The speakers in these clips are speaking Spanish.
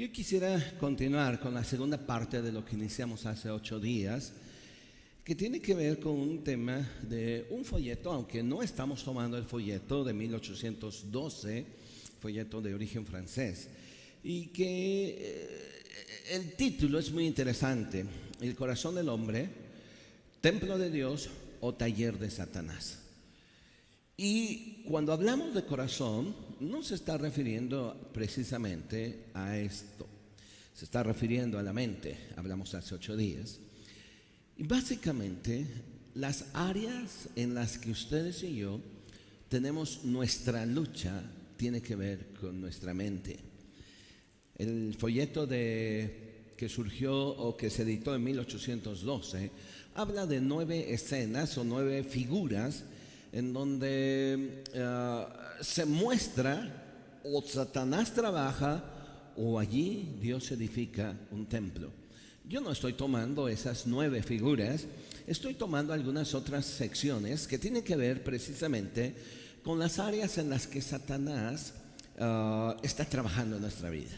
Yo quisiera continuar con la segunda parte de lo que iniciamos hace 8 días, que tiene que ver con un tema de un folleto, aunque no estamos tomando el folleto de 1812, folleto de origen francés, y que el título es muy interesante: El corazón del hombre, templo de Dios o taller de Satanás. Y cuando hablamos de corazón, no se está refiriendo precisamente a esto, se está refiriendo a la mente. Hablamos hace 8 días. Y básicamente, las áreas en las que ustedes y yo tenemos nuestra lucha tiene que ver con nuestra mente. El folleto que surgió o que se editó en 1812 habla de 9 escenas o 9 figuras en donde se muestra o Satanás trabaja o allí Dios edifica un templo. Yo no estoy tomando esas 9 figuras, estoy tomando algunas otras secciones que tienen que ver precisamente con las áreas en las que Satanás está trabajando en nuestra vida.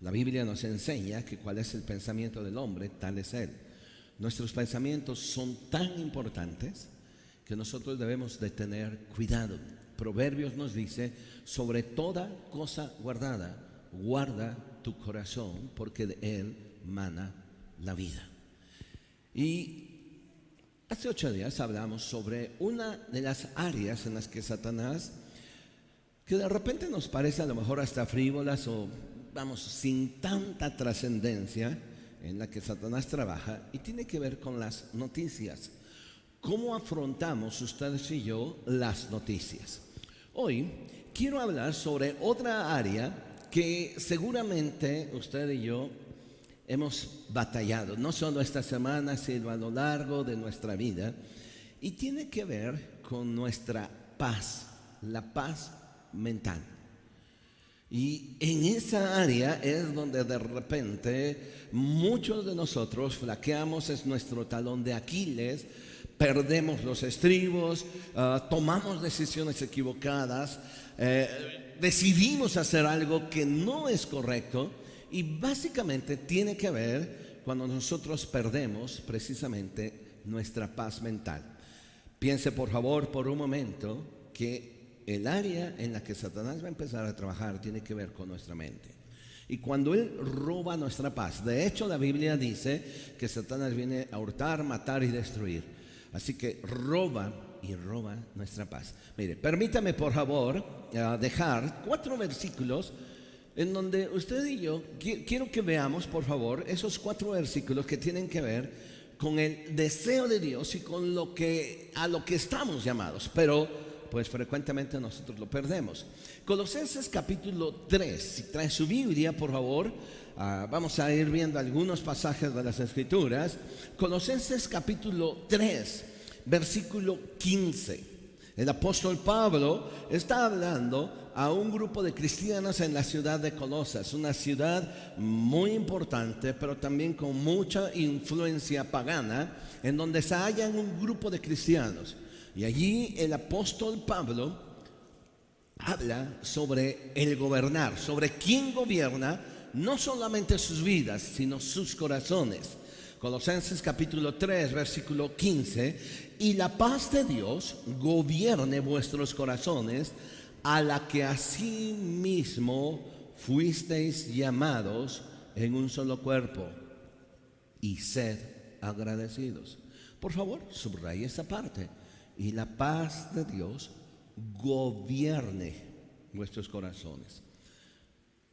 La Biblia nos enseña que cuál es el pensamiento del hombre, tal es él. Nuestros pensamientos son tan importantes que nosotros debemos de tener cuidado. Proverbios nos dice: sobre toda cosa guardada, guarda tu corazón, porque de él mana la vida. Y hace 8 días hablamos sobre una de las áreas en las que Satanás, que de repente nos parece a lo mejor hasta frívolas o sin tanta trascendencia, en la que Satanás trabaja, y tiene que ver con las noticias. ¿Cómo afrontamos ustedes y yo las noticias? Hoy quiero hablar sobre otra área que seguramente usted y yo hemos batallado, no solo esta semana, sino a lo largo de nuestra vida, y tiene que ver con nuestra paz, la paz mental. Y en esa área es donde de repente muchos de nosotros flaqueamos, es nuestro talón de Aquiles, perdemos los estribos, tomamos decisiones equivocadas, decidimos hacer algo que no es correcto, y básicamente tiene que ver cuando nosotros perdemos precisamente nuestra paz mental. Piense por favor por un momento que el área en la que Satanás va a empezar a trabajar tiene que ver con nuestra mente. Y cuando él roba nuestra paz, de hecho la Biblia dice que Satanás viene a hurtar, matar y destruir. Así que roba nuestra paz. Mire, permítame por favor dejar 4 versículos en donde usted y yo quiero que veamos por favor esos 4 versículos que tienen que ver con el deseo de Dios y con a lo que estamos llamados, pero pues frecuentemente nosotros lo perdemos. Colosenses capítulo 3, si trae su Biblia por favor, vamos a ir viendo algunos pasajes de las Escrituras. Colosenses capítulo 3, versículo 15. El apóstol Pablo está hablando a un grupo de cristianos en la ciudad de Colosas, una ciudad muy importante, pero también con mucha influencia pagana, en donde se hallan un grupo de cristianos. Y allí el apóstol Pablo habla sobre el gobernar, sobre quién gobierna no solamente sus vidas, sino sus corazones. Colosenses capítulo 3, versículo 15: y la paz de Dios gobierne vuestros corazones, a la que asimismo fuisteis llamados en un solo cuerpo, y sed agradecidos. Por favor, subraya esa parte. Y la paz de Dios gobierne vuestros corazones.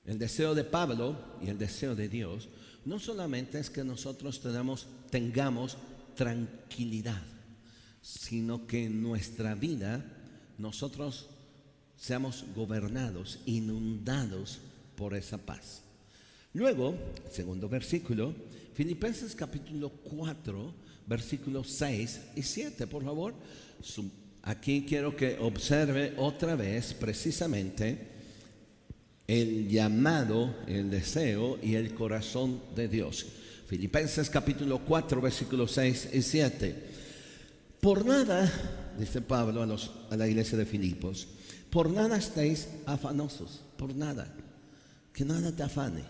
El deseo de Pablo y el deseo de Dios no solamente es que nosotros tengamos tranquilidad, sino que en nuestra vida nosotros seamos gobernados, inundados por esa paz. Luego, segundo versículo, Filipenses capítulo 4, versículos 6 y 7, por favor. Aquí quiero que observe otra vez precisamente el llamado, el deseo y el corazón de Dios. Filipenses capítulo 4, versículos 6 y 7. Por nada, dice Pablo a la iglesia de Filipos, por nada estéis afanosos, por nada, que nada te afane.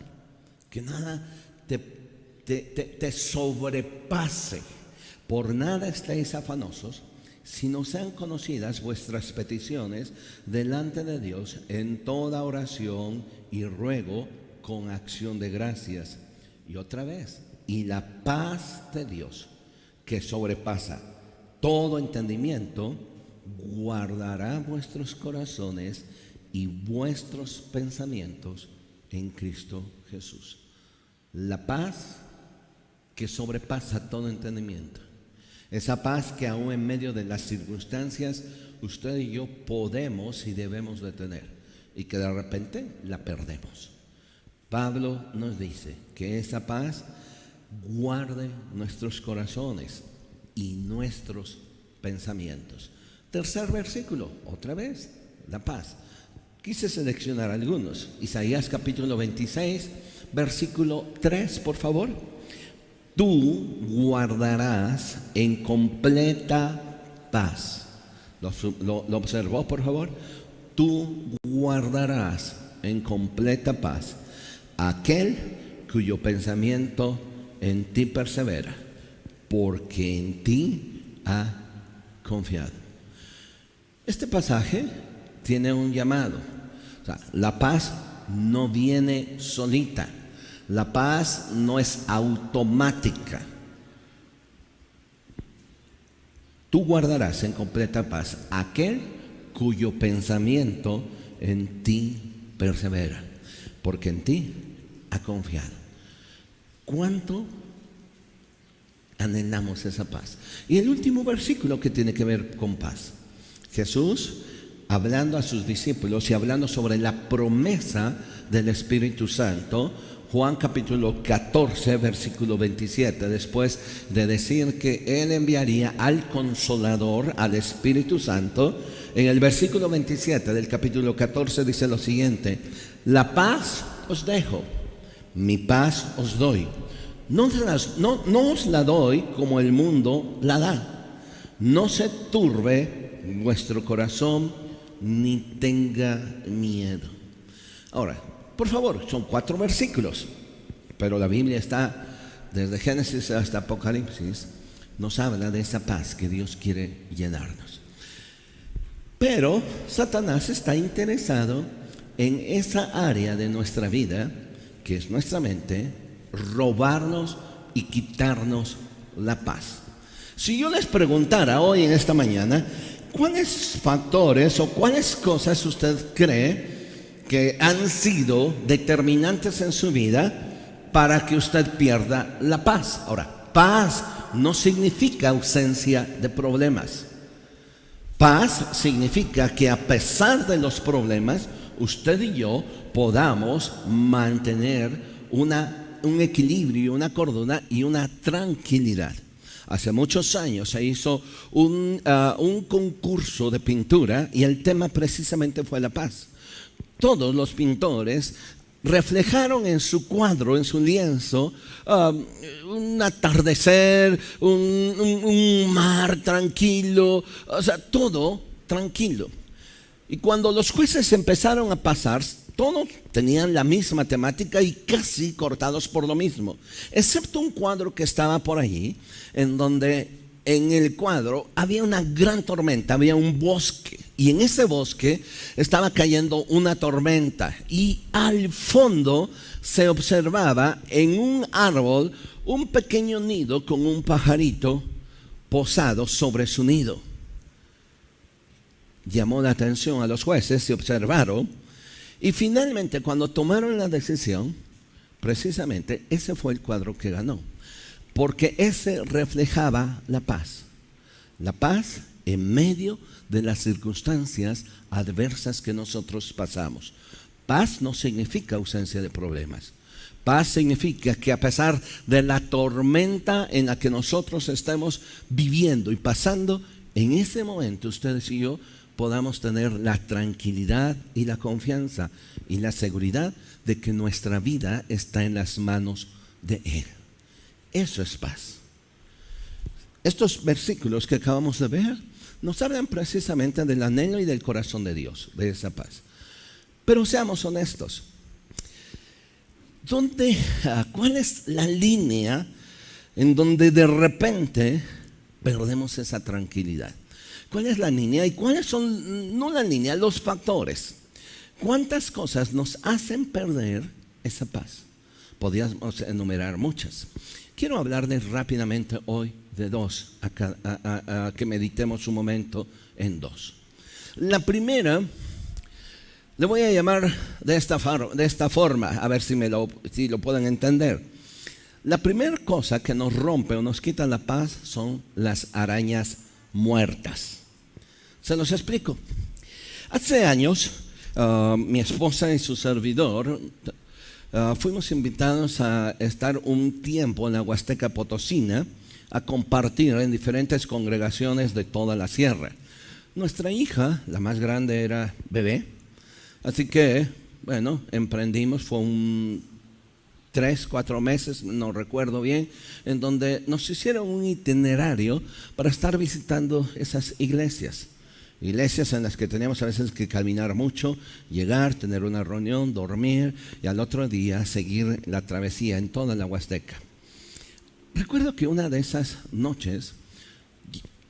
Que nada te sobrepase. Por nada estéis afanosos, sino sean conocidas vuestras peticiones delante de Dios en toda oración y ruego con acción de gracias. Y otra vez, y la paz de Dios, que sobrepasa todo entendimiento, guardará vuestros corazones y vuestros pensamientos en Cristo Jesús. La paz que sobrepasa todo entendimiento. Esa paz que aún en medio de las circunstancias usted y yo podemos y debemos de tener, y que de repente la perdemos. Pablo nos dice que esa paz guarde nuestros corazones y nuestros pensamientos. Tercer versículo, otra vez, la paz. Quise seleccionar algunos. Isaías capítulo 26, versículo 3, por favor. Tú guardarás en completa paz. ¿Lo observó, por favor? Tú guardarás en completa paz aquel cuyo pensamiento en ti persevera, porque en ti ha confiado. Este pasaje tiene un llamado. O sea, la paz no viene solita. La paz no es automática. Tú guardarás en completa paz aquel cuyo pensamiento en ti persevera, porque en ti ha confiado. ¿Cuánto anhelamos esa paz? Y el último versículo que tiene que ver con paz. Jesús, hablando a sus discípulos y hablando sobre la promesa del Espíritu Santo, Juan capítulo 14, versículo 27, después de decir que Él enviaría al Consolador, al Espíritu Santo, en el versículo 27 del capítulo 14 dice lo siguiente: la paz os dejo, mi paz os doy. No os la doy como el mundo la da. No se turbe vuestro corazón, ni tenga miedo. Ahora, por favor, son 4 versículos, pero la Biblia está, desde Génesis hasta Apocalipsis, nos habla de esa paz que Dios quiere llenarnos. Pero Satanás está interesado en esa área de nuestra vida, que es nuestra mente, robarnos y quitarnos la paz. Si yo les preguntara hoy en esta mañana, ¿cuáles factores o cuáles cosas usted cree que han sido determinantes en su vida para que usted pierda la paz? Ahora, paz no significa ausencia de problemas. Paz significa que a pesar de los problemas, usted y yo podamos mantener un equilibrio, una cordura y una tranquilidad. Hace muchos años se hizo un concurso de pintura y el tema precisamente fue la paz. Todos los pintores reflejaron en su cuadro, en su lienzo, un atardecer, un mar tranquilo, o sea, todo tranquilo. Y cuando los jueces empezaron a pasar, todos tenían la misma temática y casi cortados por lo mismo, excepto un cuadro que estaba por allí, en donde en el cuadro había una gran tormenta, había un bosque, y en ese bosque estaba cayendo una tormenta, y al fondo se observaba en un árbol un pequeño nido con un pajarito posado sobre su nido. Llamó la atención a los jueces, se observaron, y finalmente cuando tomaron la decisión, precisamente ese fue el cuadro que ganó, porque ese reflejaba la paz en medio de las circunstancias adversas que nosotros pasamos. Paz no significa ausencia de problemas. Paz significa que a pesar de la tormenta en la que nosotros estemos viviendo y pasando, en ese momento ustedes y yo podamos tener la tranquilidad y la confianza y la seguridad de que nuestra vida está en las manos de Él. Eso es paz. Estos versículos que acabamos de ver nos hablan precisamente del anhelo y del corazón de Dios, de esa paz. Pero seamos honestos. ¿Cuál es la línea en donde de repente perdemos esa tranquilidad? ¿Cuál es la línea? ¿Y cuáles son, no la línea, los factores? ¿Cuántas cosas nos hacen perder esa paz? Podríamos enumerar muchas. Quiero hablarles rápidamente hoy de dos, que meditemos un momento en dos. La primera, le voy a llamar de esta forma, a ver si lo pueden entender. La primera cosa que nos rompe o nos quita la paz son las arañas muertas. Se los explico. Hace años, mi esposa y su servidor fuimos invitados a estar un tiempo en la Huasteca Potosina a compartir en diferentes congregaciones de toda la sierra. Nuestra hija, la más grande, era bebé, así que, bueno, emprendimos, fue 3, 4 meses, no recuerdo bien, en donde nos hicieron un itinerario para estar visitando esas iglesias en las que teníamos a veces que caminar mucho, llegar, tener una reunión, dormir y al otro día seguir la travesía en toda la Huasteca. Recuerdo que una de esas noches,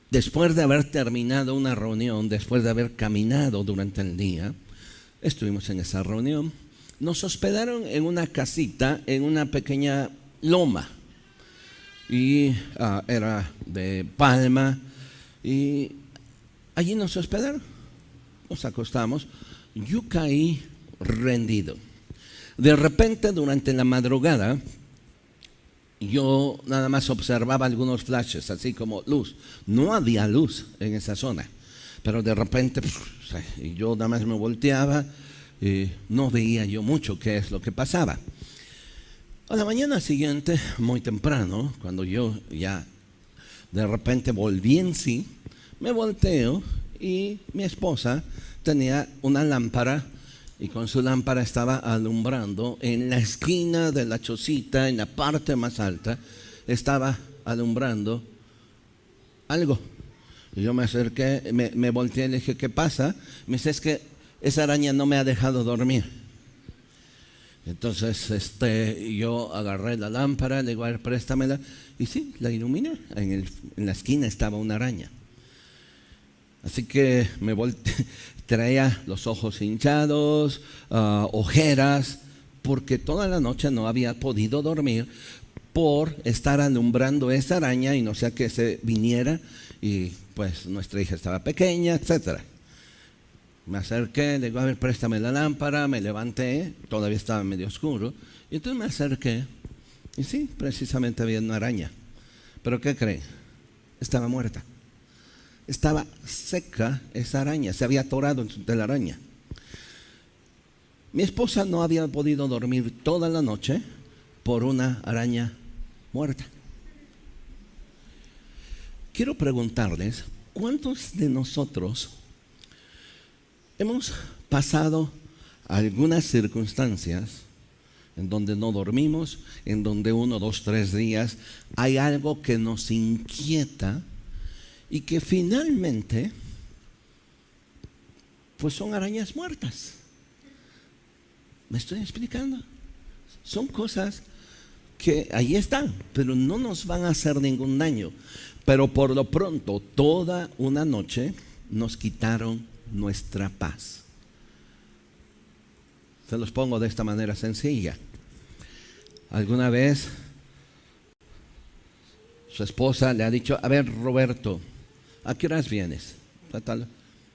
después de haber terminado una reunión, después de haber caminado durante el día, estuvimos en esa reunión, nos hospedaron en una casita, en una pequeña loma, y era de palma, y allí nos hospedaron, nos acostamos, yo caí rendido. De repente, durante la madrugada, yo nada más observaba algunos flashes, así como luz. No había luz en esa zona, pero de repente yo nada más me volteaba y no veía yo mucho qué es lo que pasaba. A la mañana siguiente, muy temprano, cuando yo ya de repente volví en sí, me volteo y mi esposa tenía una lámpara y con su lámpara estaba alumbrando en la esquina de la chocita, en la parte más alta, estaba alumbrando algo. Y yo me acerqué, me volteé y le dije, ¿qué pasa? Me dice, es que esa araña no me ha dejado dormir. Entonces yo agarré la lámpara, le digo, a ver, préstamela. Y sí, la iluminé. En la esquina estaba una araña. Así que me volteé, traía los ojos hinchados, ojeras, porque toda la noche no había podido dormir por estar alumbrando esa araña y no sea que se viniera y pues nuestra hija estaba pequeña, etcétera. Me acerqué, le digo, a ver, préstame la lámpara, me levanté, todavía estaba medio oscuro, y entonces me acerqué, y sí, precisamente había una araña. ¿Pero qué creen? Estaba muerta. Estaba seca esa araña, se había atorado en su telaraña. Mi esposa no había podido dormir toda la noche por una araña muerta. Quiero preguntarles, ¿cuántos de nosotros hemos pasado algunas circunstancias en donde no dormimos, en donde 1, 2, 3 días hay algo que nos inquieta y que finalmente pues son arañas muertas? ¿Me estoy explicando? Son cosas que ahí están, pero no nos van a hacer ningún daño. Pero por lo pronto, toda una noche nos quitaron nuestra paz. Se los pongo de esta manera sencilla. ¿Alguna vez su esposa le ha dicho, a ver, Roberto, ¿a qué horas vienes?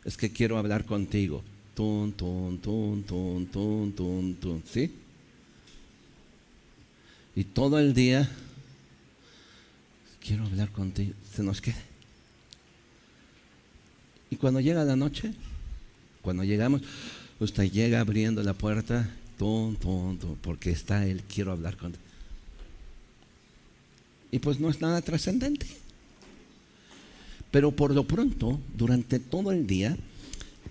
Es que quiero hablar contigo. Tun, tun, tun, tun, tun, tun, tun. ¿Sí? Y todo el día, quiero hablar contigo. Se nos queda. Y cuando llega la noche, cuando llegamos, usted llega abriendo la puerta, tun, tun, tun, porque está él, quiero hablar contigo. Y pues no es nada trascendente. Pero por lo pronto, durante todo el día,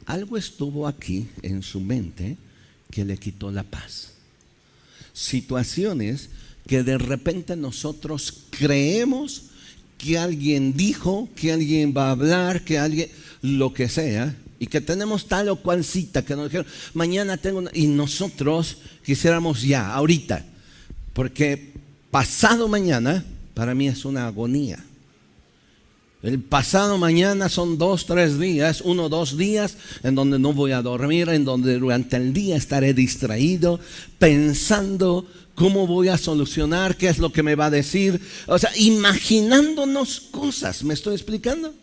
algo estuvo aquí en su mente que le quitó la paz. Situaciones que de repente nosotros creemos que alguien dijo, que alguien va a hablar, que alguien, lo que sea, y que tenemos tal o cual cita, que nos dijeron, mañana tengo una, y nosotros quisiéramos ya, ahorita, Porque pasado mañana para mí es una agonía. El pasado mañana son 2, 3 días, 1, 2 días en donde no voy a dormir, en donde durante el día estaré distraído, pensando cómo voy a solucionar, qué es lo que me va a decir. O sea, imaginándonos cosas, ¿me estoy explicando?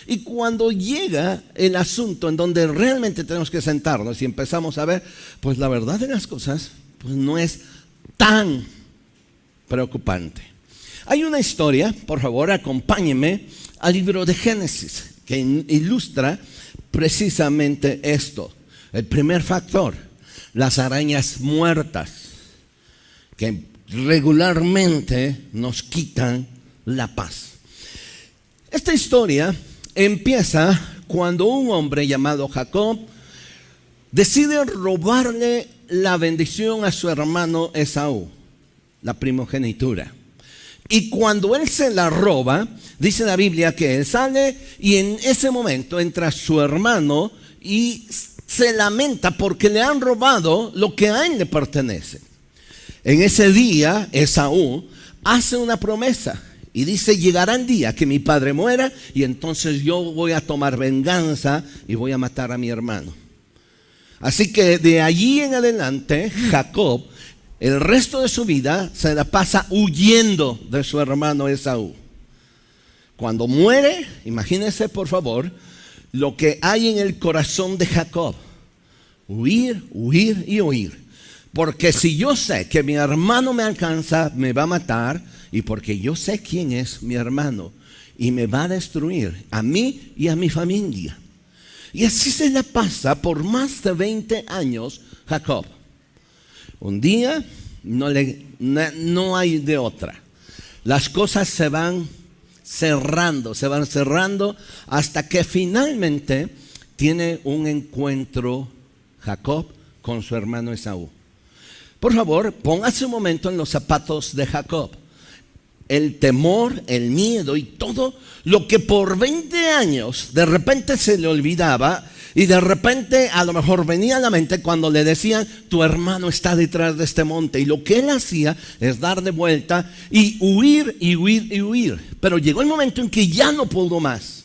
Y cuando llega el asunto en donde realmente tenemos que sentarnos y empezamos a ver, pues la verdad de las cosas, pues no es tan preocupante. Hay una historia, por favor, acompáñenme al libro de Génesis, que ilustra precisamente esto. El primer factor, las arañas muertas, que regularmente nos quitan la paz. Esta historia empieza cuando un hombre llamado Jacob decide robarle la bendición a su hermano Esaú, la primogenitura. Y cuando él se la roba, dice la Biblia que él sale y en ese momento entra su hermano y se lamenta porque le han robado lo que a él le pertenece. En ese día, Esaú hace una promesa y dice: llegará el día que mi padre muera y entonces yo voy a tomar venganza y voy a matar a mi hermano. Así que de allí en adelante, Jacob, el resto de su vida se la pasa huyendo de su hermano Esaú. Cuando muere, imagínense por favor lo que hay en el corazón de Jacob: huir, huir y huir. Porque si yo sé que mi hermano me alcanza, me va a matar, y porque yo sé quién es mi hermano y me va a destruir a mí y a mi familia. Y así se la pasa por más de 20 años Jacob. Un día no hay de otra. Las cosas se van cerrando hasta que finalmente tiene un encuentro Jacob con su hermano Esaú. Por favor, póngase un momento en los zapatos de Jacob. El temor, el miedo y todo lo que por 20 años de repente se le olvidaba. Y de repente a lo mejor venía a la mente cuando le decían: tu hermano está detrás de este monte. Y lo que él hacía es dar de vuelta y huir y huir y huir. Pero llegó el momento en que ya no pudo más.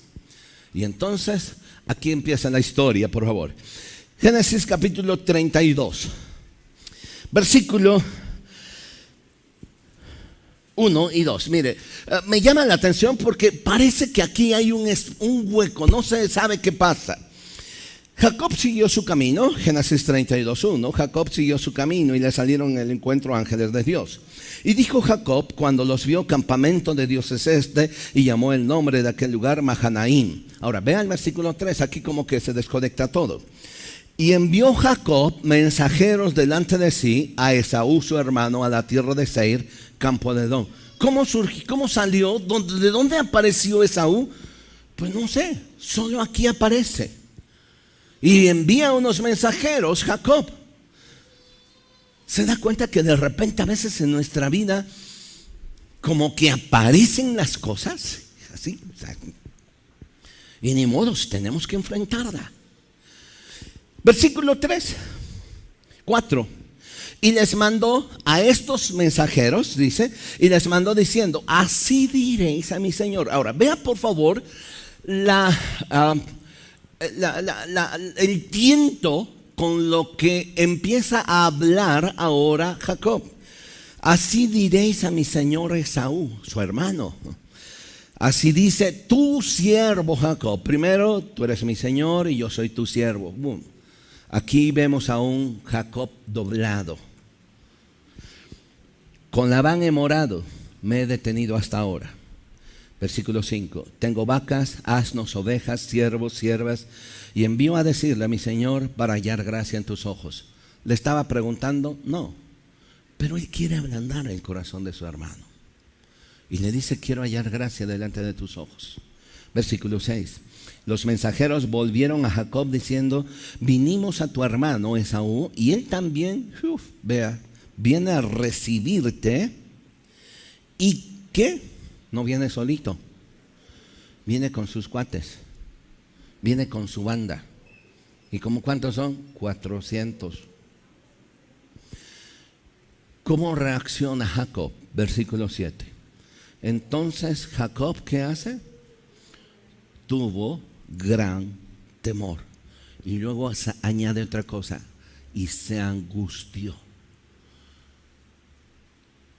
Y entonces aquí empieza la historia, por favor. Génesis capítulo 32. Versículo 1 y 2. Mire, me llama la atención porque parece que aquí hay un hueco. No se sabe qué pasa. Jacob siguió su camino, Génesis 32:1. Jacob siguió su camino y le salieron en el encuentro ángeles de Dios. Y dijo Jacob cuando los vio: campamento de Dios es este, y llamó el nombre de aquel lugar Mahanaim. Ahora vean el versículo 3, aquí como que se desconecta todo. Y envió Jacob mensajeros delante de sí a Esaú su hermano a la tierra de Seir, campo de Edom. ¿Cómo surgió? ¿Cómo salió? ¿De dónde apareció Esaú? Pues no sé, solo aquí aparece. Y envía unos mensajeros Jacob. ¿Se da cuenta que de repente a veces en nuestra vida como que aparecen las cosas? Así. Y ni modos, tenemos que enfrentarla. Versículo 4. Y les mandó a estos mensajeros, dice, y les mandó diciendo: así diréis a mi señor. Ahora, vea por favor el tiento con lo que empieza a hablar ahora Jacob. Así diréis a mi señor Esaú, su hermano. Así dice tu siervo Jacob. Primero, tú eres mi señor y yo soy tu siervo. Boom. Aquí vemos a un Jacob doblado. Con Labán he morado, me he detenido hasta ahora. Versículo 5. Tengo vacas, asnos, ovejas, siervos, siervas, y envío a decirle a mi señor para hallar gracia en tus ojos. ¿Le estaba preguntando? No. Pero él quiere ablandar el corazón de su hermano. Y le dice: quiero hallar gracia delante de tus ojos. Versículo 6. Los mensajeros volvieron a Jacob diciendo: vinimos a tu hermano Esaú, y él también, viene a recibirte. ¿Y qué? No viene solito, viene con sus cuates, viene con su banda. ¿Y como cuántos son? 400. ¿Cómo reacciona Jacob? Versículo 7. Entonces Jacob, ¿qué hace? Tuvo gran temor. Y luego añade otra cosa, y se angustió.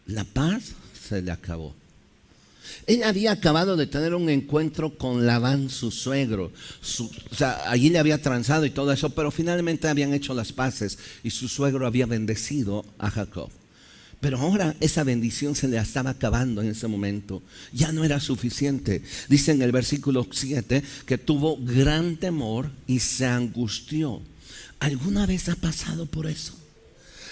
La paz se le acabó. Él había acabado de tener un encuentro con Labán, su suegro. Allí le había transado y todo eso, pero finalmente habían hecho las paces y su suegro había bendecido a Jacob. Pero ahora esa bendición se le estaba acabando en ese momento. Ya no era suficiente. Dice en el versículo 7 que tuvo gran temor y se angustió. ¿Alguna vez ha pasado por eso?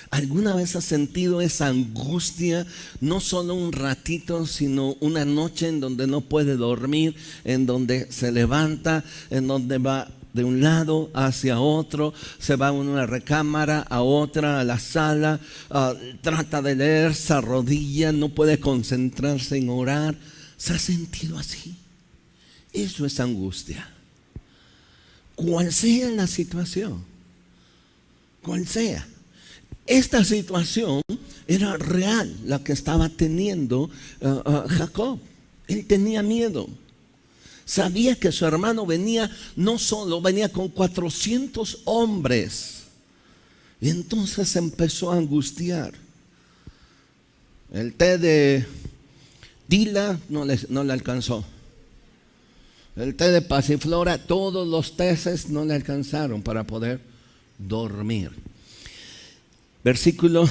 ¿Alguna vez has sentido esa angustia? No solo un ratito, sino una noche en donde no puede dormir, en donde se levanta, en donde va de un lado hacia otro, se va a una recámara, a otra, a la sala, trata de leer, se arrodilla, no puede concentrarse en orar. ¿Se ha sentido así? Eso es angustia. Cual sea la situación, cual sea. Esta situación era real, la que estaba teniendo Jacob. Él tenía miedo. Sabía que su hermano venía, no solo, venía con 400 hombres. Y entonces se empezó a angustiar. El té de Dila no le alcanzó. El té de pasiflora, todos los tés no le alcanzaron para poder dormir. Versículo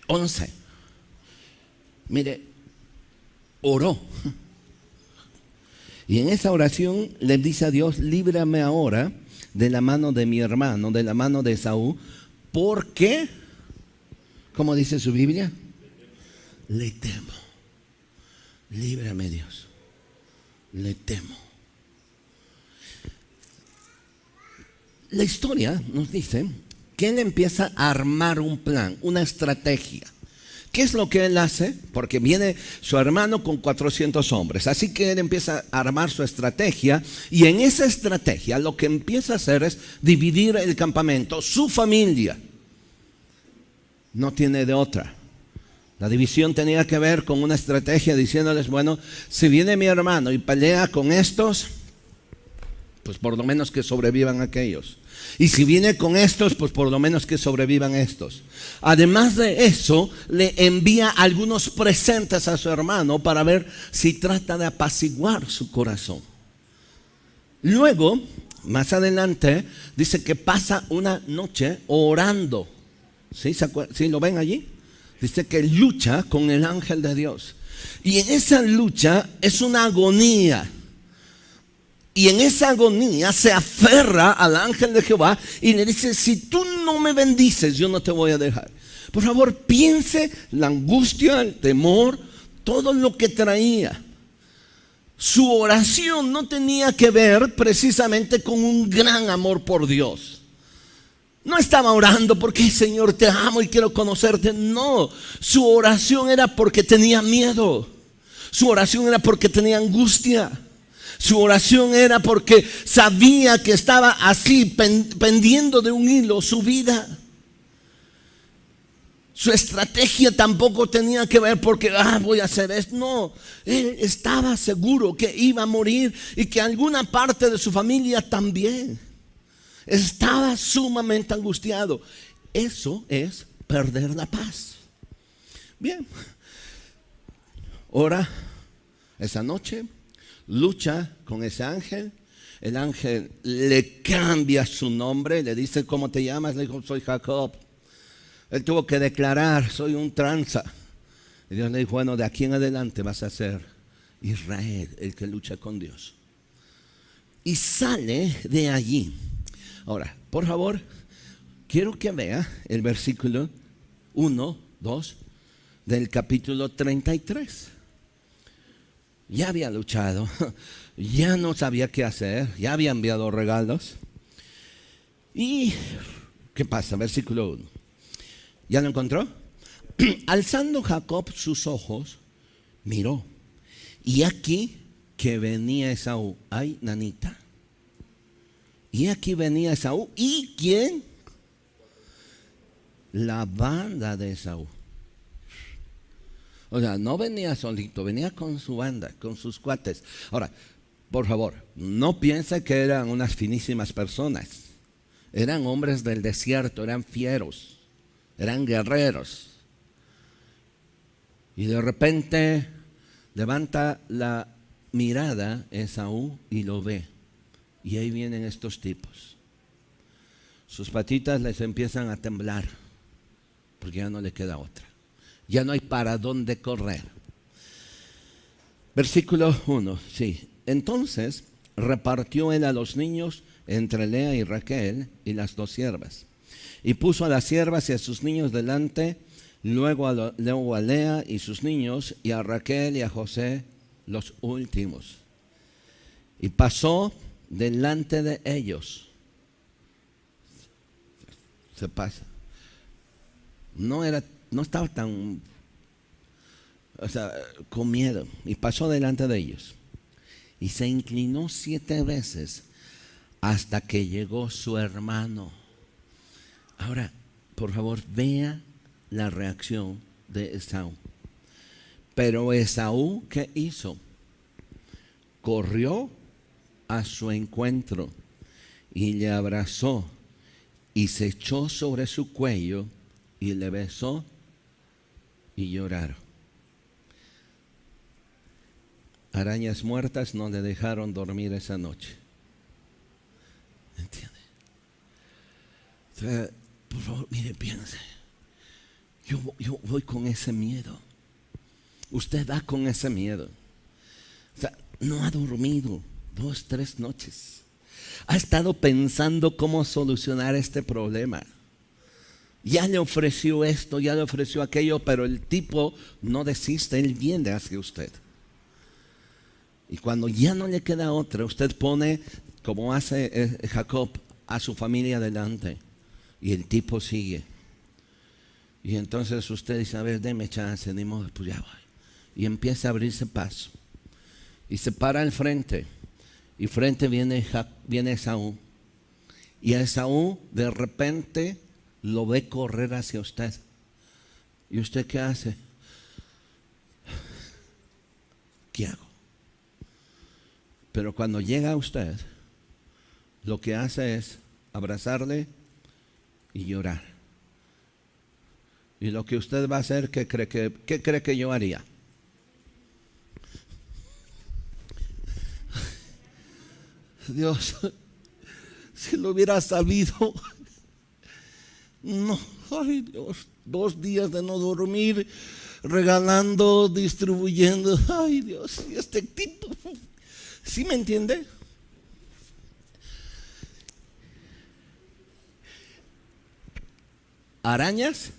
11. Mire, oró. Y en esa oración le dice a Dios: líbrame ahora de la mano de mi hermano, de la mano de Esaú, porque, ¿cómo dice su Biblia? Le temo. Líbrame, Dios. Le temo. La historia nos dice que él empieza a armar un plan, una estrategia. ¿Qué es lo que él hace? Porque viene su hermano con 400 hombres. Así que él empieza a armar su estrategia. Y en esa estrategia lo que empieza a hacer es dividir el campamento. Su familia no tiene de otra. La división tenía que ver con una estrategia diciéndoles: bueno, si viene mi hermano y pelea con estos, pues por lo menos que sobrevivan aquellos. Y si viene con estos, pues por lo menos que sobrevivan estos. Además de eso, le envía algunos presentes a su hermano para ver si trata de apaciguar su corazón. Luego, más adelante, dice que pasa una noche orando. ¿Sí lo ven allí? Dice que lucha con el ángel de Dios. Y en esa lucha es una agonía. Y en esa agonía se aferra al ángel de Jehová y le dice: si tú no me bendices, yo no te voy a dejar. Por favor, piense la angustia, el temor, todo lo que traía. Su oración no tenía que ver precisamente con un gran amor por Dios. No estaba orando porque: Señor, te amo y quiero conocerte. No, su oración era porque tenía miedo. Su oración era porque tenía angustia. Su oración era porque sabía que estaba así pendiendo de un hilo su vida. Su estrategia tampoco tenía que ver porque voy a hacer esto. No, él estaba seguro que iba a morir y que alguna parte de su familia también. Estaba sumamente angustiado. Eso es perder la paz. Bien, ora esa noche. Lucha con ese ángel. El ángel le cambia su nombre. Le dice: ¿cómo te llamas? Le dijo: soy Jacob. Él tuvo que declarar: soy un tranza. Y Dios le dijo: bueno, de aquí en adelante vas a ser Israel, el que lucha con Dios. Y sale de allí. Ahora, por favor, quiero que vea el versículo 1, 2 del capítulo 33. Ya había luchado, ya no sabía qué hacer, ya había enviado regalos. ¿Y qué pasa? Versículo 1. ¿Ya lo encontró? Alzando Jacob sus ojos, miró, y aquí que venía Esaú. Ay, nanita, Y aquí venía Esaú. ¿Y quién? La banda de Esaú. O sea, no venía solito, venía con su banda, con sus cuates. Ahora, por favor, no piense que eran unas finísimas personas. Eran hombres del desierto, eran fieros, eran guerreros. Y de repente levanta la mirada Esaú y lo ve. Y ahí vienen estos tipos. Sus patitas les empiezan a temblar, porque ya no le queda otra. Ya no hay para dónde correr. Versículo 1, sí. Entonces repartió él a los niños entre Lea y Raquel y las dos siervas. Y puso a las siervas y a sus niños delante, luego a Lea y sus niños, y a Raquel y a José los últimos. Y pasó delante de ellos. Se pasa. No estaba tan, con miedo. Y pasó delante de ellos. Y se inclinó 7 veces hasta que llegó su hermano. Ahora, por favor, vea la reacción de Esaú. Pero Esaú, ¿qué hizo? Corrió a su encuentro y le abrazó y se echó sobre su cuello y le besó y lloraron. Arañas muertas no le dejaron dormir esa noche. ¿Entiende? O sea, por favor, mire, piense. Yo voy con ese miedo. Usted va con ese miedo. O sea, no ha dormido 2, 3 noches. Ha estado pensando cómo solucionar este problema. Ya le ofreció esto, ya le ofreció aquello, pero el tipo no desiste, él viene hacia usted. Y cuando ya no le queda otra, usted pone, como hace Jacob, a su familia delante. Y el tipo sigue. Y entonces usted dice, a ver, deme chance, ni modo, pues ya voy. Y empieza a abrirse paso. Y se para al frente. Y frente viene Esaú. Y a Esaú de repente lo ve correr hacia usted. ¿Y usted qué hace? ¿Qué hago? Pero cuando llega a usted, lo que hace es abrazarle y llorar. Y lo que usted va a hacer, ¿qué cree que yo haría? Dios, si lo hubiera sabido. No, ay Dios, 2 días de no dormir, regalando, distribuyendo. Ay Dios, y este tipo, ¿sí me entiende? Arañas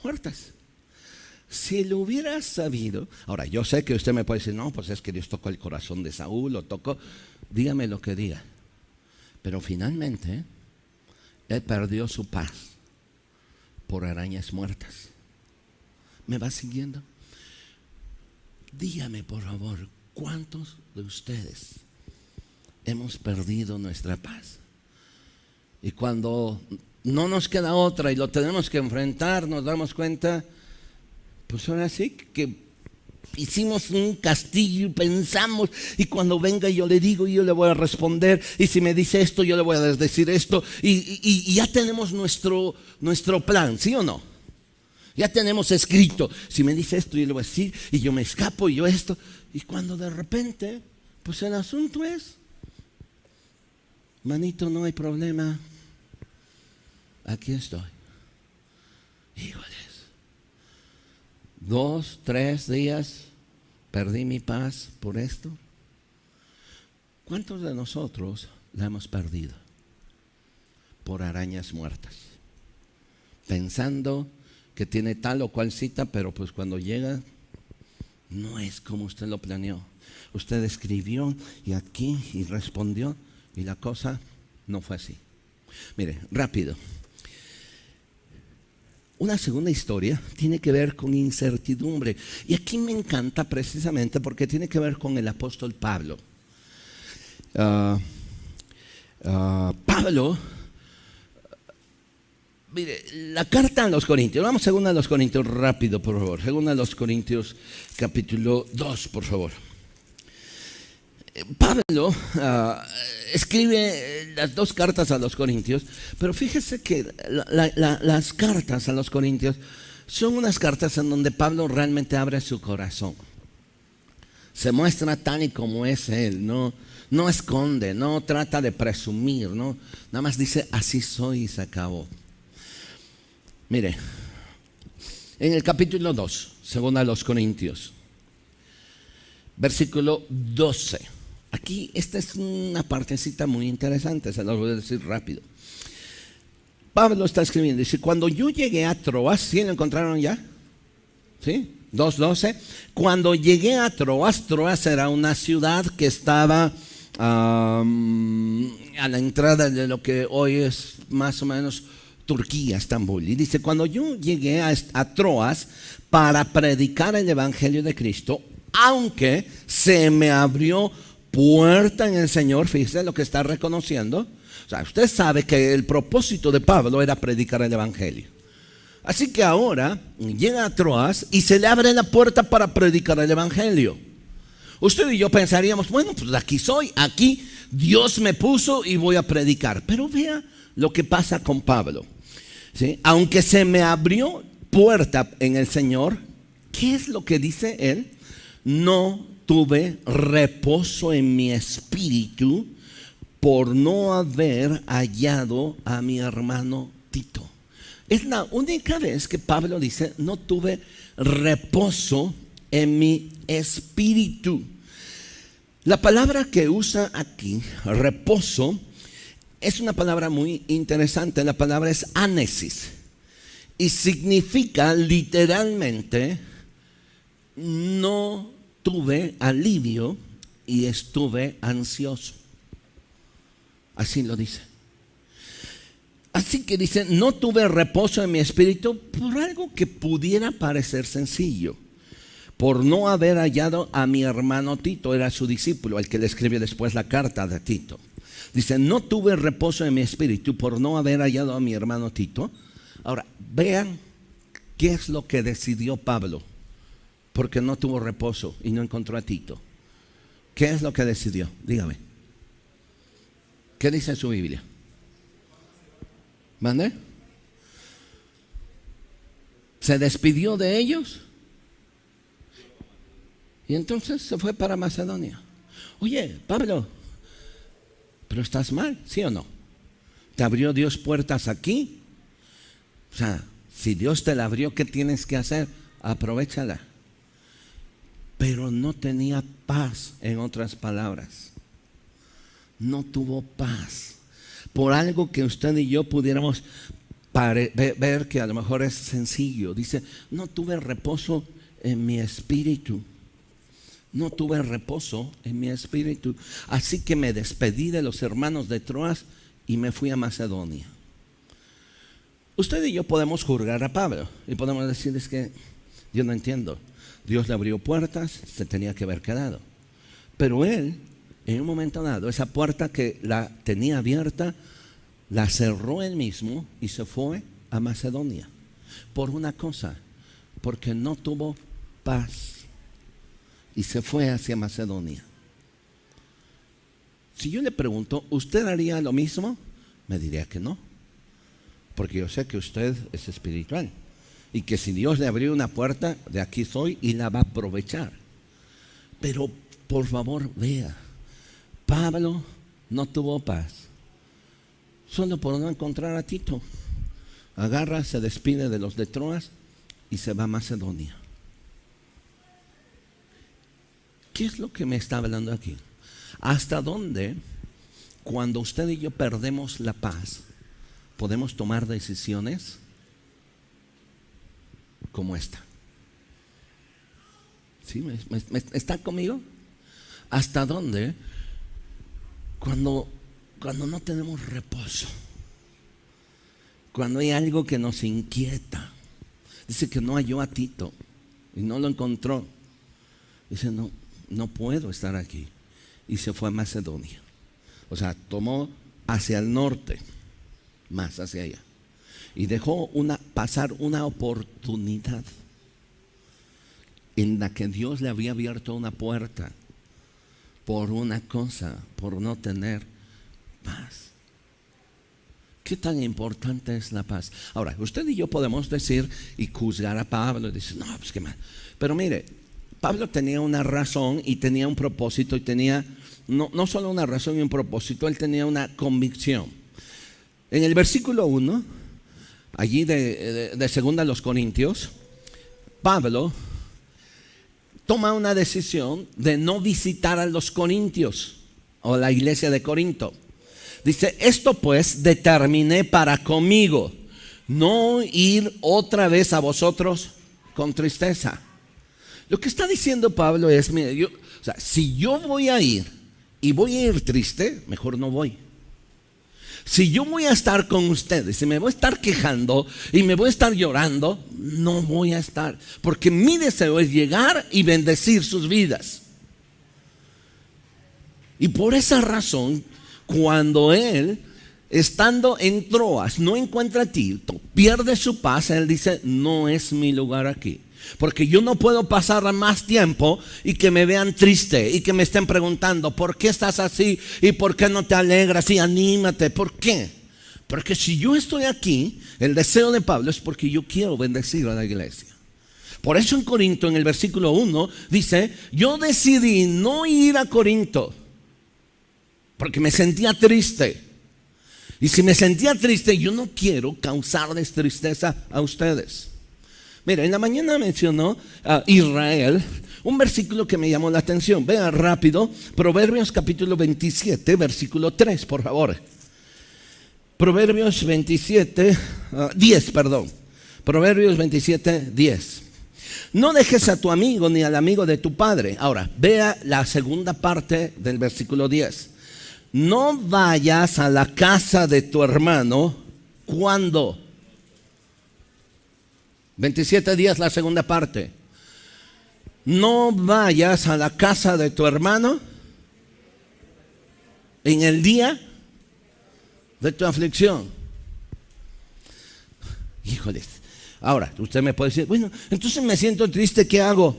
muertas. Si lo hubiera sabido. Ahora, yo sé que usted me puede decir, no, pues es que Dios tocó el corazón de Saúl, lo tocó. Dígame lo que diga. Pero finalmente, él perdió su paz por arañas muertas. ¿Me va siguiendo? Dígame, por favor, ¿cuántos de ustedes hemos perdido nuestra paz? Y cuando no nos queda otra y lo tenemos que enfrentar, nos damos cuenta, pues ahora sí que hicimos un castillo y pensamos, y cuando venga yo le digo, yo le voy a responder, y si me dice esto, yo le voy a decir esto, y ya tenemos nuestro plan, ¿sí o no? Ya tenemos escrito, si me dice esto, yo le voy a decir, y yo me escapo, y yo esto, y cuando de repente, pues el asunto es, manito, no hay problema, aquí estoy. Híjoles, 2, 3 días perdí mi paz por esto. ¿Cuántos de nosotros la hemos perdido por arañas muertas? Pensando que tiene tal o cual cita, pero pues cuando llega no es como usted lo planeó. Usted escribió y aquí y respondió y la cosa no fue así. Mire, rápido. Una segunda historia tiene que ver con incertidumbre. Y aquí me encanta precisamente porque tiene que ver con el apóstol Pablo. Pablo, mire, la carta a los Corintios, vamos según a los Corintios rápido, por favor, según a los Corintios capítulo 2, por favor. Pablo escribe las dos cartas a los Corintios, pero fíjese que las cartas a los Corintios son unas cartas en donde Pablo realmente abre su corazón. Se muestra tal y como es él, no esconde, no trata de presumir, nada más dice así soy y se acabó. Mire, en el capítulo 2, según a los Corintios, versículo 12. Aquí esta es una partecita muy interesante, se lo voy a decir rápido. Pablo está escribiendo, dice, cuando yo llegué a Troas, ¿sí lo encontraron ya? ¿Sí? 2:12. Cuando llegué a Troas, Troas era una ciudad que estaba a la entrada de lo que hoy es más o menos Turquía, Estambul. Y dice, cuando yo llegué a Troas para predicar el Evangelio de Cristo, aunque se me abrió puerta en el Señor, fíjese lo que está reconociendo. O sea, usted sabe que el propósito de Pablo era predicar el Evangelio. Así que ahora llega a Troas y se le abre la puerta para predicar el Evangelio. Usted y yo pensaríamos, bueno, pues aquí soy, aquí Dios me puso y voy a predicar. Pero vea lo que pasa con Pablo, ¿sí? Aunque se me abrió puerta en el Señor, ¿qué es lo que dice él? No tuve reposo en mi espíritu por no haber hallado a mi hermano Tito. Es la única vez que Pablo dice, no tuve reposo en mi espíritu. La palabra que usa aquí, reposo, es una palabra muy interesante. La palabra es anesis y significa literalmente no tuve alivio y estuve ansioso. Así lo dice. Así que dice, no tuve reposo en mi espíritu por algo que pudiera parecer sencillo. Por no haber hallado a mi hermano Tito, era su discípulo, el que le escribe después la carta de Tito. Dice, no tuve reposo en mi espíritu por no haber hallado a mi hermano Tito. Ahora, vean qué es lo que decidió Pablo, porque no tuvo reposo y no encontró a Tito. ¿Qué es lo que decidió? Dígame. ¿Qué dice su Biblia? ¿Mande? ¿Se despidió de ellos? Y entonces se fue para Macedonia. Oye, Pablo, pero estás mal, ¿sí o no? ¿Te abrió Dios puertas aquí? O sea, si Dios te la abrió, ¿qué tienes que hacer? Aprovéchala. Pero no tenía paz, en otras palabras. No tuvo paz. Por algo que usted y yo pudiéramos ver que a lo mejor es sencillo. Dice, no tuve reposo en mi espíritu. No tuve reposo en mi espíritu. Así que me despedí de los hermanos de Troas y me fui a Macedonia. Usted y yo podemos juzgar a Pablo y podemos decir, es que yo no entiendo. Dios le abrió puertas, se tenía que haber quedado. Pero él, en un momento dado, esa puerta que la tenía abierta, la cerró él mismo y se fue a Macedonia. Por una cosa, porque no tuvo paz. Y se fue hacia Macedonia. Si yo le pregunto, ¿usted haría lo mismo? Me diría que no. Porque yo sé que usted es espiritual. Y que si Dios le abrió una puerta, de aquí soy y la va a aprovechar. Pero por favor vea, Pablo no tuvo paz. Solo por no encontrar a Tito. Agarra, se despide de los de Troas y se va a Macedonia. ¿Qué es lo que me está hablando aquí? ¿Hasta dónde, cuando usted y yo perdemos la paz, podemos tomar decisiones como esta? ¿Sí? ¿Está conmigo? ¿Hasta dónde? Cuando no tenemos reposo, cuando hay algo que nos inquieta. Dice que no halló a Tito y no lo encontró. Dice, no puedo estar aquí. Y se fue a Macedonia. O sea, tomó hacia el norte, más hacia allá. Y dejó pasar una oportunidad en la que Dios le había abierto una puerta por una cosa, por no tener paz. ¿Qué tan importante es la paz? Ahora, usted y yo podemos decir y juzgar a Pablo y decir, no, pues qué mal. Pero mire, Pablo tenía una razón y tenía un propósito y tenía no solo una razón y un propósito, él tenía una convicción. En el versículo 1, allí de 2 Corintios, Pablo toma una decisión de no visitar a los corintios o la iglesia de Corinto. Dice, esto pues determiné para conmigo, no ir otra vez a vosotros con tristeza. Lo que está diciendo Pablo es, mire, si yo voy a ir y voy a ir triste, mejor no voy. Si yo voy a estar con ustedes y me voy a estar quejando y me voy a estar llorando, no voy a estar. Porque mi deseo es llegar y bendecir sus vidas. Y por esa razón, cuando él, estando en Troas, no encuentra a Tito, pierde su paz, él dice, no es mi lugar aquí. Porque yo no puedo pasar más tiempo y que me vean triste y que me estén preguntando ¿por qué estás así? ¿Y por qué no te alegras? Y anímate, ¿por qué? Porque si yo estoy aquí, el deseo de Pablo es porque yo quiero bendecir a la iglesia. Por eso en Corinto, en el versículo 1, dice, yo decidí no ir a Corinto porque me sentía triste. Y si me sentía triste, yo no quiero causarles tristeza a ustedes. Mira, en la mañana mencionó a Israel, un versículo que me llamó la atención. Vea rápido, Proverbios capítulo 27, versículo 3, por favor. Proverbios 10. Proverbios 27, 10. No dejes a tu amigo ni al amigo de tu padre. Ahora, vea la segunda parte del versículo 10. No vayas a la casa de tu hermano cuando 27 días, la segunda parte. No vayas a la casa de tu hermano en el día de tu aflicción. Híjoles. Ahora, usted me puede decir, bueno, entonces me siento triste, ¿qué hago?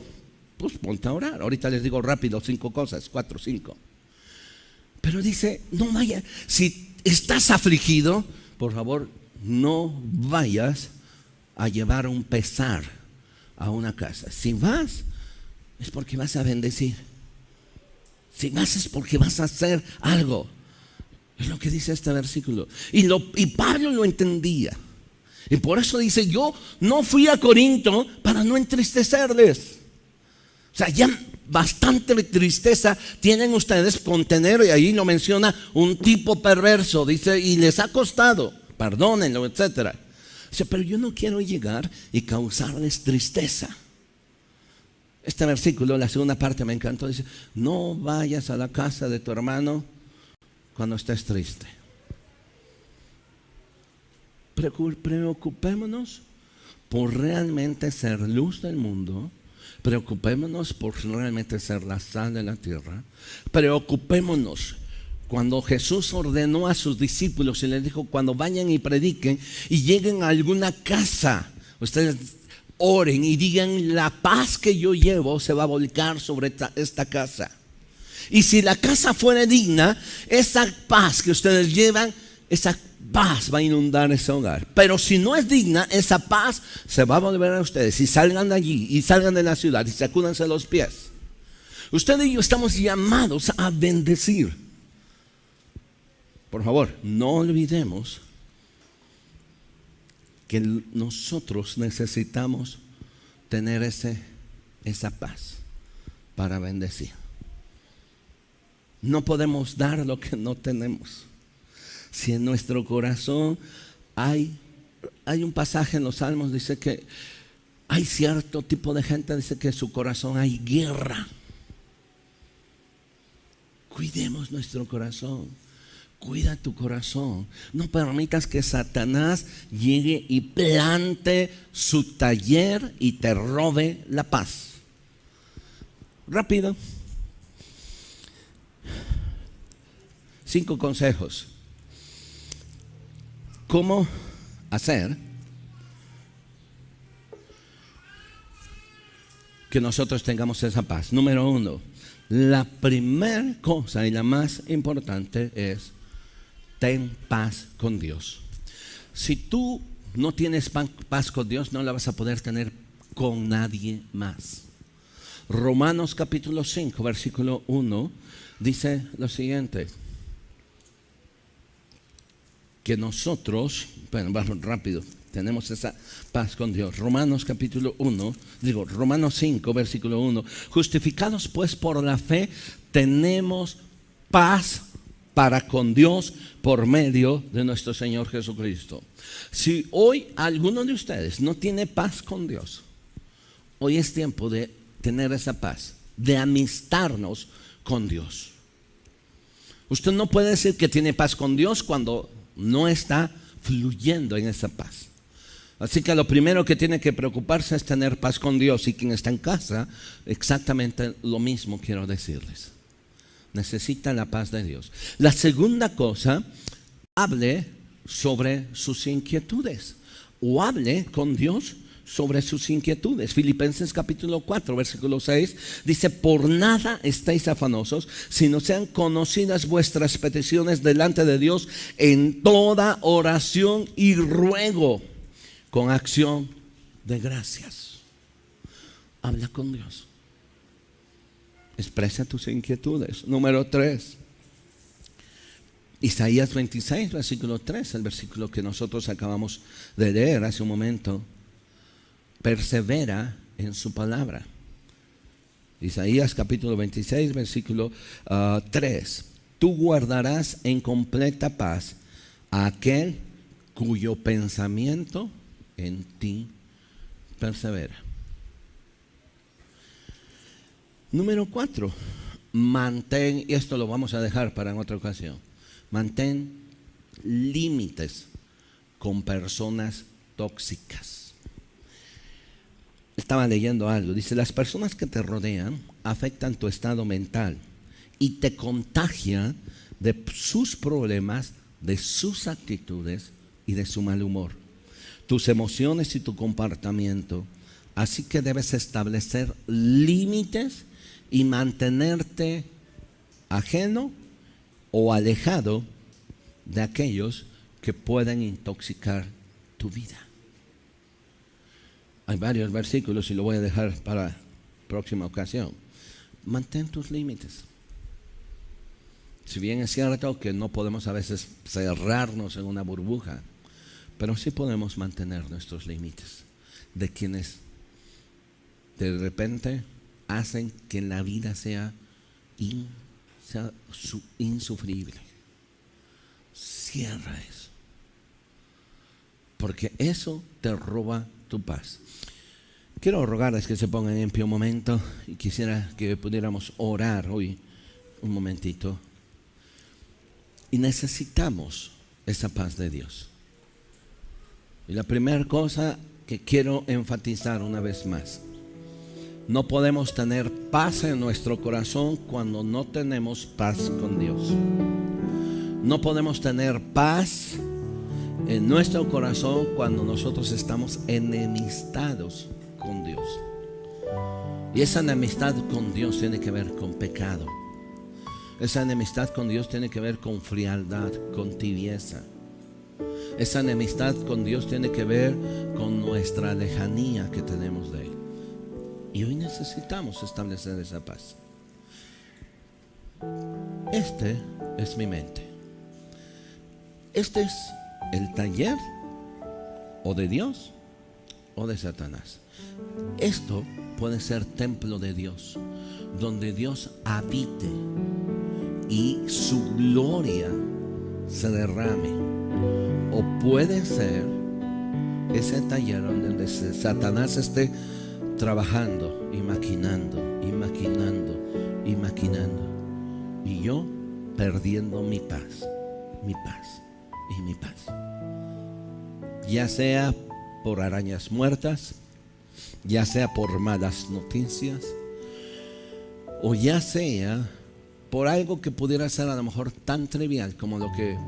Pues ponte a orar. Ahorita les digo rápido 5 cosas, 4, 5. Pero dice, no vayas. Si estás afligido, por favor, no vayas a llevar un pesar a una casa. Si vas, es porque vas a bendecir. Si vas, es porque vas a hacer algo. Es lo que dice este versículo. Y Pablo lo entendía. Y por eso dice, yo no fui a Corinto para no entristecerles. O sea, ya bastante tristeza tienen ustedes con tener, y ahí lo menciona, un tipo perverso. Dice, y les ha costado, perdónenlo, etcétera. Dice, pero yo no quiero llegar y causarles tristeza. Este versículo, la segunda parte me encantó. Dice, no vayas a la casa de tu hermano cuando estés triste. Preocupémonos por realmente ser luz del mundo. Preocupémonos por realmente ser la sal de la tierra. Preocupémonos cuando Jesús ordenó a sus discípulos y les dijo, cuando vayan y prediquen y lleguen a alguna casa, ustedes oren y digan, la paz que yo llevo se va a volcar sobre esta casa. Y si la casa fuera digna, esa paz que ustedes llevan, esa paz va a inundar ese hogar. Pero si no es digna, esa paz se va a volver a ustedes. Y salgan de allí y salgan de la ciudad y sacúdanse los pies. Ustedes y yo estamos llamados a bendecir. Por favor, no olvidemos que nosotros necesitamos tener esa paz para bendecir. No podemos dar lo que no tenemos. Si en nuestro corazón hay un pasaje en los Salmos, dice que hay cierto tipo de gente, dice que en su corazón hay guerra. Cuidemos nuestro corazón. Cuida tu corazón. No permitas que Satanás llegue y plante su taller y te robe la paz. Rápido. 5 consejos cómo hacer que nosotros tengamos esa paz. Número 1, la primera cosa y la más importante es: ten paz con Dios. Si tú no tienes paz con Dios, no la vas a poder tener con nadie más. Romanos capítulo 5, versículo 1 dice lo siguiente: que nosotros, bueno, vamos rápido, tenemos esa paz con Dios. Romanos 5, versículo 1. Justificados pues por la fe, tenemos paz para con Dios por medio de nuestro Señor Jesucristo. Si hoy alguno de ustedes no tiene paz con Dios, hoy es tiempo de tener esa paz, de amistarnos con Dios. Usted no puede decir que tiene paz con Dios cuando no está fluyendo en esa paz. Así que lo primero que tiene que preocuparse es tener paz con Dios. Y quien está en casa, exactamente lo mismo quiero decirles. Necesita la paz de Dios. La segunda cosa, hable sobre sus inquietudes, o hable con Dios sobre sus inquietudes. Filipenses capítulo 4, versículo 6 dice: por nada estéis afanosos, sino sean conocidas vuestras peticiones delante de Dios en toda oración y ruego con acción de gracias. Habla con Dios. Expresa tus inquietudes. Número 3, Isaías 26, versículo 3, el versículo que nosotros acabamos de leer hace un momento. Persevera en su palabra. Isaías capítulo 26, versículo 3. Tú guardarás en completa paz a aquel cuyo pensamiento en ti persevera. Número 4, mantén, y esto lo vamos a dejar para en otra ocasión, mantén límites con personas tóxicas. Estaba leyendo algo, dice: las personas que te rodean afectan tu estado mental y te contagian de sus problemas, de sus actitudes y de su mal humor, tus emociones y tu comportamiento. Así que debes establecer límites y mantenerte ajeno o alejado de aquellos que pueden intoxicar tu vida. Hay varios versículos y lo voy a dejar para próxima ocasión. Mantén tus límites. Si bien es cierto que no podemos a veces cerrarnos en una burbuja, pero sí podemos mantener nuestros límites de quienes de repente hacen que la vida sea insufrible. Cierra eso, porque eso te roba tu paz. Quiero rogarles que se pongan en pie un momento y quisiera que pudiéramos orar hoy un momentito. Y necesitamos esa paz de Dios. Y la primera cosa que quiero enfatizar una vez más: no podemos tener paz en nuestro corazón cuando no tenemos paz con Dios. No podemos tener paz en nuestro corazón cuando nosotros estamos enemistados con Dios. Y esa enemistad con Dios tiene que ver con pecado. Esa enemistad con Dios tiene que ver con frialdad, con tibieza. Esa enemistad con Dios tiene que ver con nuestra lejanía que tenemos de Él. Y hoy necesitamos establecer esa paz. Este es mi mente. Este es el taller o de Dios o de Satanás. Esto puede ser templo de Dios, donde Dios habite y su gloria se derrame. O puede ser ese taller donde Satanás esté trabajando y maquinando y maquinando y maquinando, y yo perdiendo mi paz y mi paz, ya sea por arañas muertas, ya sea por malas noticias, o ya sea por algo que pudiera ser a lo mejor tan trivial como lo que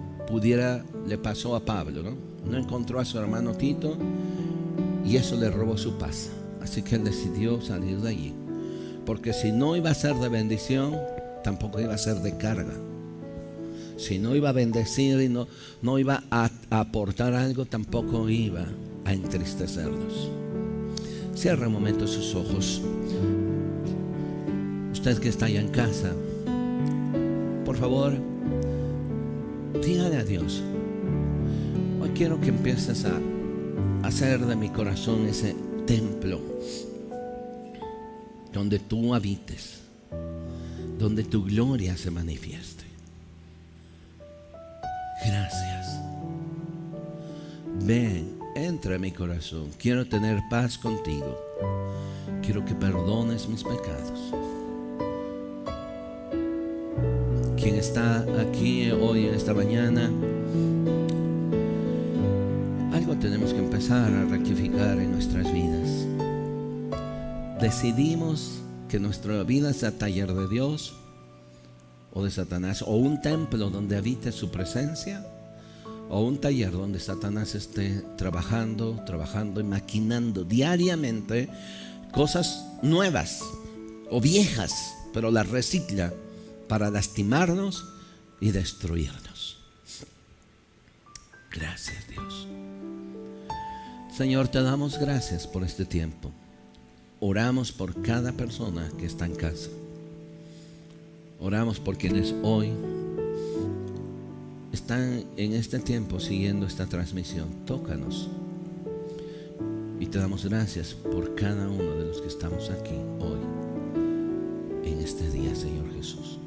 le pasó a Pablo, ¿no? no encontró a su hermano Tito y eso le robó su paz. Así que él decidió salir de allí, porque si no iba a ser de bendición, tampoco iba a ser de carga. Si no iba a bendecir y no iba a aportar algo, tampoco iba a entristecernos. Cierra un momento sus ojos. Usted que está allá en casa, por favor, dígale a Dios: hoy quiero que empieces a hacer de mi corazón ese templo donde tú habites, donde tu gloria se manifieste. Gracias. Ven, entra en mi corazón. Quiero tener paz contigo. Quiero que perdones mis pecados. Quien está aquí hoy en esta mañana, algo tenemos que empezar a rectificar en nuestras vidas. Decidimos que nuestra vida sea taller de Dios o de Satanás, o un templo donde habite su presencia, o un taller donde Satanás esté trabajando y maquinando diariamente cosas nuevas o viejas, pero las recicla para lastimarnos y destruirnos. Gracias, Dios. Señor, te damos gracias por este tiempo. Oramos por cada persona que está en casa. Oramos por quienes hoy están en este tiempo siguiendo esta transmisión. Tócanos. Y te damos gracias por cada uno de los que estamos aquí hoy, en este día, Señor Jesús.